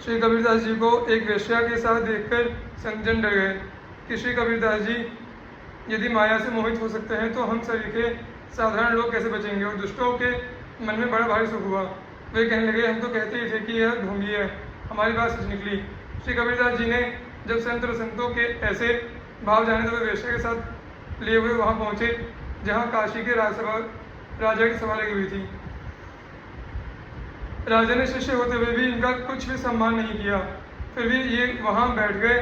श्री कबीरदास जी को एक वेश्या के साथ देखकर संतजन डर गए कि श्री कबीरदास जी यदि माया से मोहित हो सकते हैं तो हम सरीखे साधारण लोग कैसे बचेंगे। और दुष्टों के मन में बड़ा भारी सुख हुआ। वे कहने लगे, हम तो कहते ही थे कि यह ढोंगी है। हमारी बात सच निकली। श्री कबीरदास जी ने जब संत और संतों के ऐसे भाव जाने तो वे वेश्या के साथ लिए हुए वहाँ पहुँचे जहाँ काशी के राजा की सभा लगी हुई थी। राजा ने शिष्य होते हुए भी इनका कुछ भी सम्मान नहीं किया। फिर भी ये वहाँ बैठ गए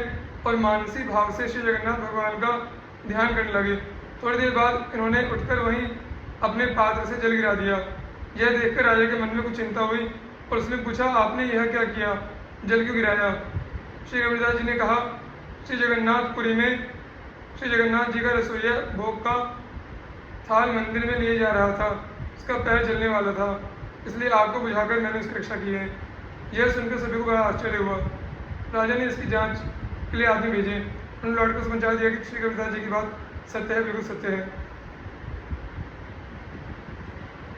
और मानसी भाव से श्री जगन्नाथ भगवान का ध्यान करने लगे। थोड़ी देर बाद इन्होंने उठकर वहीं अपने पात्र से जल गिरा दिया। यह देखकर राजा के मन में कुछ चिंता हुई और उसने पूछा, आपने यह क्या किया, जल क्यों गिराया। श्री कबीरदास जी ने कहा, श्री जगन्नाथपुरी में श्री जगन्नाथ जी का रसोईया भोग का थाल मंदिर में ले जा रहा था। उसका पैर जलने वाला था, इसलिए आग को बुझाकर मैंने उसकी रक्षा की है। यह सुनकर सभी को बड़ा आश्चर्य हुआ। राजा ने इसकी जांच के लिए आदमी भेजे। उन्होंने लौट कर समझा दिया कि श्री कबीरदास जी की बात सत्य है, बिल्कुल सत्य है।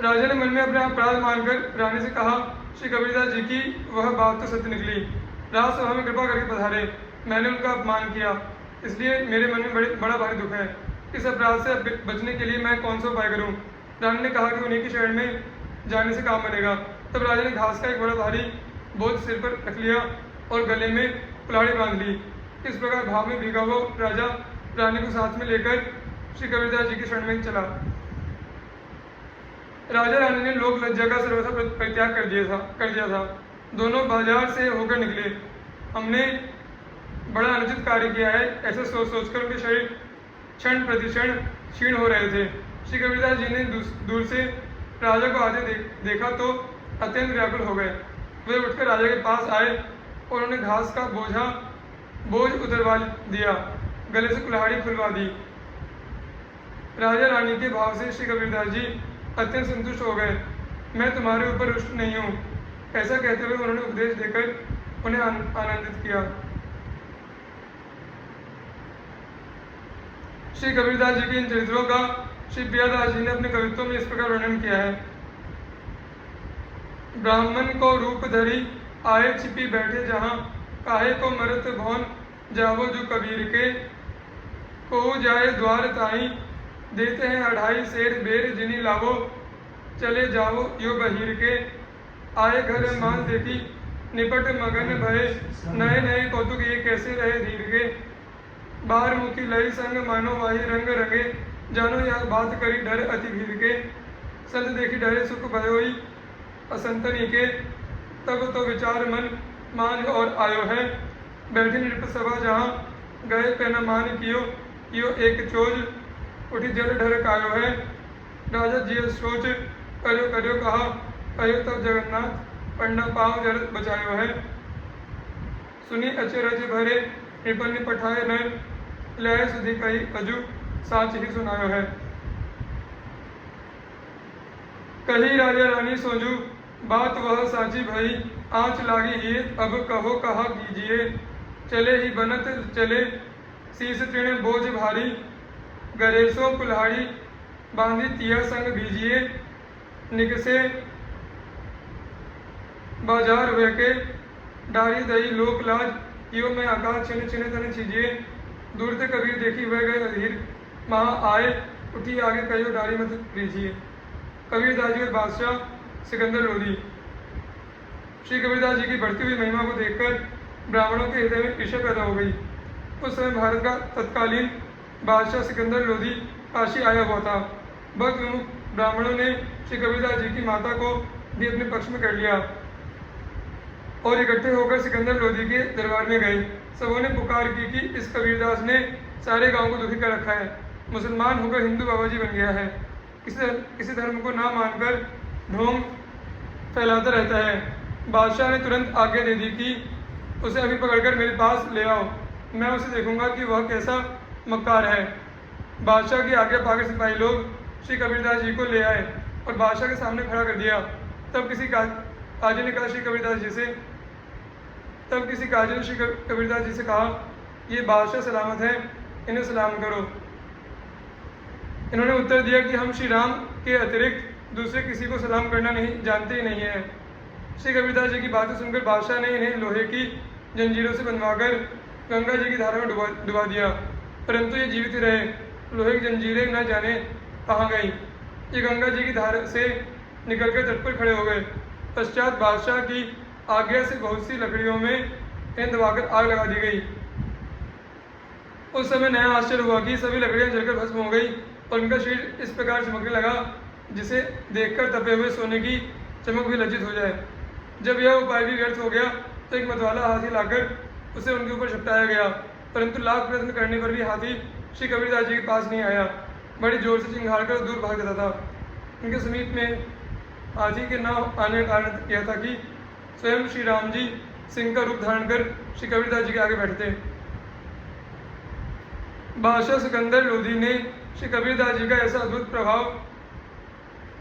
राजा ने मन में अपना अपराध मानकर रानी से कहा, श्री कबीरदास जी की वह बात तो सत्य निकली। राजसभा में कृपा करके पधारे। मैंने उनका अपमान किया, इसलिए मेरे मन में बड़ा भारी दुख है। इस अपराध से बचने के लिए मैं कौन सा उपाय करूं। रानी ने कहा कि उन्हीं की शरण में जाने से काम बनेगा। तब राजा ने घास का एक बड़ा भारी बोझ सिर पर रख लिया और गले में कुल्हाड़ी बांध ली। इस प्रकार भाव में भीगा वो राजा रानी को साथ में लेकर श्री कबीरदास जी की शरण में चला। राजा रानी ने लोक लज्जा का सर्वथा परित्याग कर दिया था। दोनों बाजार से होकर निकले। हमने बड़ा अनुचित कार्य किया है, ऐसा सोचकर उनके शरीर क्षण प्रतिक्षण क्षीण हो रहे थे। श्री कबीरदास जी ने दूर से राजा को आते देखा तो अत्यंत व्याकुल हो गए। वे उठकर राजा के पास आए और उन्हें घास का बोझ उतरवा दिया, गले से कुल्हाड़ी खुलवा दी। राजा रानी के भाव से श्री कबीरदास जी अत्यंत संतुष्ट हो गए। मैं तुम्हारे ऊपर रुष्ट नहीं हूँ, ऐसा कहते हुए उन्होंने उपदेश देकर उन्हें आनंदित किया। श्री कबीरदास जी के इन चरित्रों का श्री प्रियादास जी ने अपने कवित्वों में इस प्रकार वर्णन किया है। ब्राह्मण को रूप धरी आए छिपी बैठे जहाँ, काहे को मरत भौन जावो जो कबीर के, को जाए द्वार ताई देते हैं 2.5 सेर बेर जिनी लावो, चले जाओ यो बहीर के, आए घर मान देखी निपट मगन भय, नए नए कौतुक ये कैसे रहे धीर के, बाहर मुखी लई संग मानो वाही रंग रंगे, जानो यह बात करी डर अति भीर के, संत देखी डरे सुख भयोई असंतनी के, तब तो विचार मन मान और आयो है, बैठे नृप सभा जहाँ गए पेन मान कियो, यो एक चोज उठी जल ढर कायो है, राजा जी सोच करो करो कहा, कहो तब जगन्नाथ पंडा पाव जल बचायो है, सुनी अचरज भरे निपन्न पठाए नर, लय सुधी कही अजु साच ही सुनायो है। कही राजा रानी सोजू बात वह साची भई, आँच लागी ही अब कहो कहा कीजिए, चले ही बनत चले शीस तृण बोझ भारी, गरेसो कुल्हाड़ी बांधी तिया संग भीजिए, निकसे बाजार हुए के, डारी दही लोक लाज, यो में आकाश छिन छिन तन छीजिए, दूर से कबीर देखी वह गए अधीर, वहाँ आए उठी आगे कहो डारी मत लीजिए। कबीरदास जी और बादशाह सिकंदर लोधी। श्री कबीरदास जी की बढ़ती हुई महिमा को देखकर ब्राह्मणों के हृदय में ईर्ष्या पैदा हो गई। उस समय भारत का तत्कालीन बादशाह सिकंदर लोधी काशी आया हुआ था। भक्त विमुख ब्राह्मणों ने श्री कबीरदास जी की माता को भी अपने पक्ष में कर लिया और इकट्ठे होकर सिकंदर लोधी के दरबार में गए। सबों ने पुकार की कि इस कबीरदास ने सारे गांव को दुखी कर रखा है, मुसलमान होकर हिंदू बाबाजी बन गया है, किसी धर्म को ना मानकर ढोंग फैलाता रहता है। बादशाह ने तुरंत आज्ञा दे दी कि उसे अभी पकड़कर मेरे पास ले आओ, मैं उसे देखूंगा कि वह कैसा मक्कार है। बादशाह की आज्ञा पाकर सिपाही लोग श्री कबीरदास जी को ले आए और बादशाह के सामने खड़ा कर दिया। तब किसी काजी ने श्री कबीरदास जी से कहा, ये बादशाह सलामत है, इन्हें सलाम करो। इन्होंने उत्तर दिया कि हम श्री राम के अतिरिक्त दूसरे किसी को सलाम करना नहीं जानते ही नहीं है। श्री कबीरदास जी की बातें सुनकर बादशाह ने इन्हें लोहे की जंजीरों से बंधवाकर गंगा जी की धारा में डुबा दिया, परंतु ये जीवित रहे। लोहे की जंजीरें न जाने कहाँ गई। ये गंगा जी की धारा से निकलकर तट पर खड़े हो गए। पश्चात बादशाह की आज्ञा से बहुत सी लकड़ियों में इन्हें दबाकर आग लगा दी गई। उस समय नया आश्चर्य हुआ कि सभी लकड़ियां जलकर भस्म हो गई और उनका शरीर इस प्रकार चमकने लगा जिसे देखकर तपे हुए सोने की चमक भी लज्जित हो जाए। जब यह उपाय भी व्यर्थ हो गया तो एक मतवाला हाथी लाकर उसे उनके ऊपर झपटाया गया, परंतु लाख प्रयत्न करने पर भी हाथी श्री कबीरदास जी के पास नहीं आया। बड़ी जोर से चिंगाड़ कर दूर भाग जाता था। उनके समीप में हाथी के न आने का कारण यह था कि स्वयं श्री राम जी सिंह का रूप धारण कर श्री कबीरदास जी के आगे बैठते। बादशाह सिकंदर लोधी ने श्री कबीरदास जी का ऐसा अद्भुत प्रभाव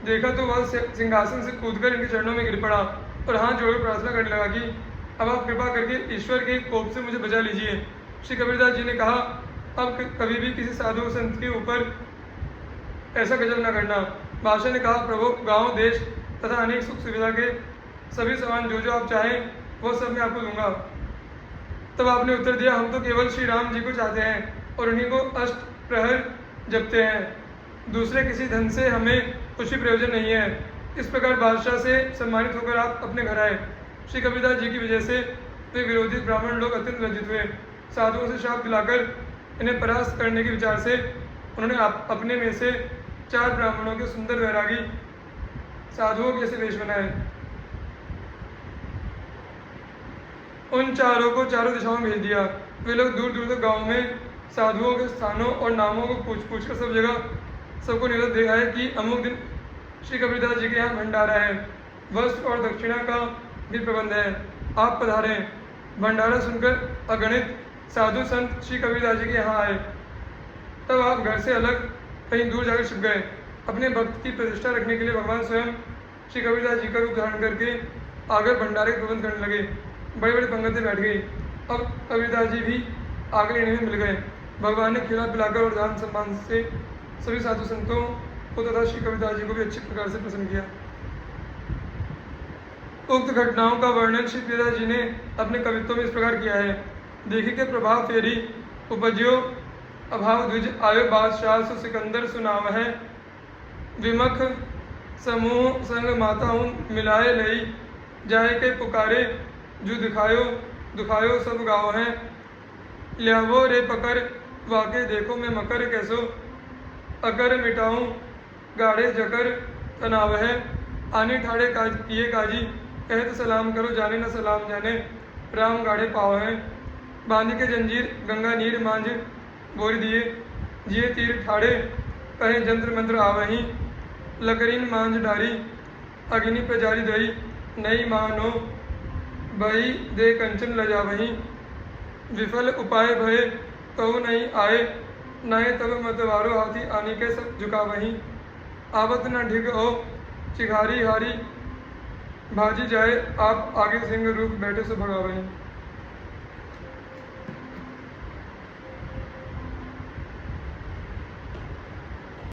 देखा तो वह सिंहासन से कूदकर इनके चरणों में गिर पड़ा और हाथ जोड़कर प्रार्थना करने लगा कि अब आप कृपा करके ईश्वर के कोप से मुझे बचा लीजिए। श्री कबीरदास जी ने कहा, अब कभी भी किसी साधु संत के ऊपर ऐसा गजब न करना। बादशाह ने कहा, प्रभु, गांव, देश तथा अनेक सुख सुविधा के सभी सामान जो जो आप चाहें वह सब मैं आपको दूंगा। तब आपने उत्तर दिया, हम तो केवल श्री राम जी को चाहते हैं और उन्हीं को अष्ट प्रहर जपते हैं। दूसरे किसी धन से हमें कुछ भी प्रयोजन नहीं है। इस प्रकार बादशाह से सम्मानित होकर आप अपने घर आए। श्री कबीरदास जी की वजह से वे विरोधी ब्राह्मण लोग अत्यंत लज्जित हुए। साधुओं से शाप दिलाकर इन्हें परास्त करने के विचार से उन्होंने अपने में से 4 ब्राह्मणों के सुंदर वैरागी साधुओं के जैसे वेश बनाए। उन चारों को चारों दिशाओं में भेज दिया। वे लोग दूर दूर तक गाँव में साधुओं के स्थानों और नामों को पूछ कर सब जगह सबको निवेदन दे आए कि अमुक दिन श्री कबीरदास जी के यहाँ भंडारा है, वस्त्र और दक्षिणा का भी प्रबंध है, आप पधारें। भंडारा सुनकर अगणित साधु संत श्री कबीरदास जी के यहाँ आए। तब आप घर से अलग कहीं दूर जाकर छिप गए। अपने भक्त की प्रतिष्ठा रखने के लिए भगवान स्वयं श्री कबीरदास जी का रूप धारण करके आकर भंडारे के प्रबंध करने लगे। बड़ी बड़ी पंगतें बैठ गई। अब कबीरदास जी भी आगे लेने में मिल गए। भगवान ने खिला पिलाकर और दान सम्मान से सभी साधु संतों को तथा श्री कबीरदास जी को भी अच्छी प्रकार से प्रसन्न किया। उक्त घटनाओं का वर्णन श्री कबीरदास जी ने अपने कवित्व में इस प्रकार किया है। देखी के प्रभाव फेरी उपज्यो अभाव द्विज आयो बादशाह सु सिकंदर सुनाव है, विमख समूह संग माता हूँ मिलाए लई, जाए के पुकारे जो दुखायो सब गाँव है, ल्यावो रे पकर वाके देखो मैं मकर कैसो, अकर मिटाऊं गाढ़े जकर तनाव है, आने ठाड़े किए काजी, कहे तो सलाम करो जाने न सलाम जाने, राम गाढ़े पाव हैं, बांध के जंजीर गंगा नीर मांझ बोरी दिए, जिए तीर ठाड़े कहे जंत्र मंत्र आवहीं, लकरीन मांझ डारी अग्नि प्रजारी दई, नई मानो बही दे कंचन लजा वहीं, विफल उपाय भय कहु नहीं आए, नए तब मतवारो हाथी आने के सब झुका वहीं, आवत न ढिग हो चिघारी हारी भाजी जाए, आप आगे सिंह रूप बैठे से भगा वहीं।